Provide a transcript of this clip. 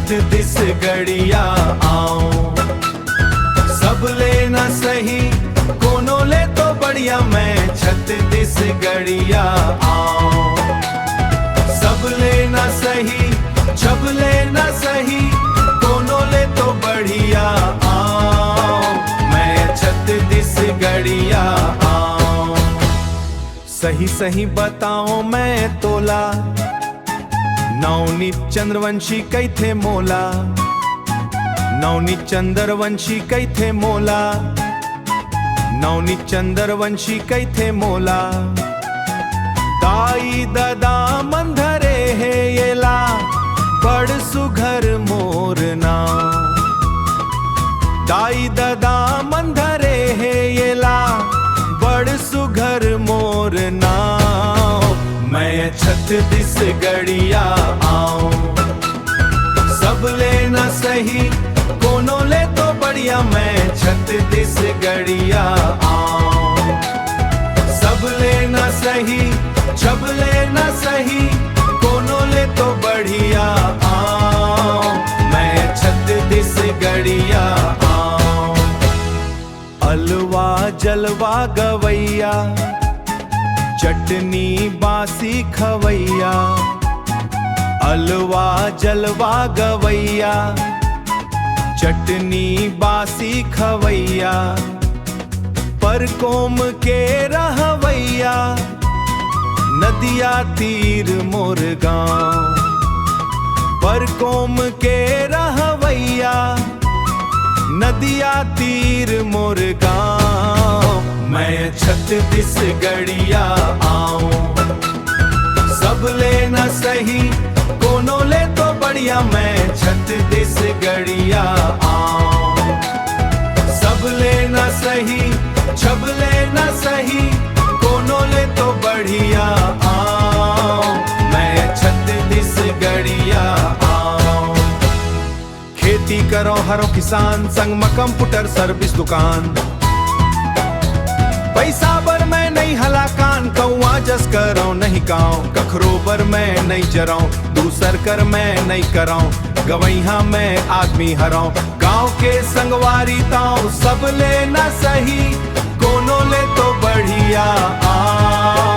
This गड़िया आओ। सब लेना सही कोनो ले तो बढ़िया, मैं छत दिस गड़िया आओ। सब लेना सही जब लेना सही कोनो ले तो बढ़िया आओ, मैं छत दिस गड़िया आओ। सही सही बताओ मैं तोला, नवनीत चंद्रवंशी कई थे मोला। नवनीत चंद्रवंशी कई थे मोला, नवनीत चंद्रवंशी कई थे मोला। दाई ददा मंधरे है येला, बड़ सुघर मोर नाव। दाई ददा मंधरे है येला, बड़ सुघर मोर नाव, मैं छत दिस गड़िया आओ। सब लेना सही कोनो ले तो बढ़िया, मैं छत दिस गड़िया आओ। सब लेना सही जब लेना सही कोनो ले तो बढ़िया आओ, मैं छत दिस गड़िया आओ। अलवा जलवा गवैया, चटनी बासी खवैया। अलवा जलवा गवैया, चटनी बासी खवैया। पर कोम के रहवैया, नदिया तीर मोर गाँव। पर कोम के रहवैया, नदिया तीर मोर गाँव, मैं छत दिस गड़िया आओ। सब लेना सही कोनो ले तो बढ़िया, मैं छत दिस गड़िया आओ। सब लेना सही जब लेना सही कोनो ले तो बढ़िया आओ, मैं छत दिस गड़िया आओ। खेती करो हरो किसान, संग में कंप्यूटर सर्विस दुकान। पैसा बर मैं नहीं हलाकान, कौआ जस करो नहीं गाँव। कखरो बर मैं नहीं जराऊं, दूसर कर मैं नहीं कराऊं। गवैया मैं आदमी हराऊं, गाँव के संगवारी ताऊं। सब लेना सही कोनो ले तो बढ़िया आओ।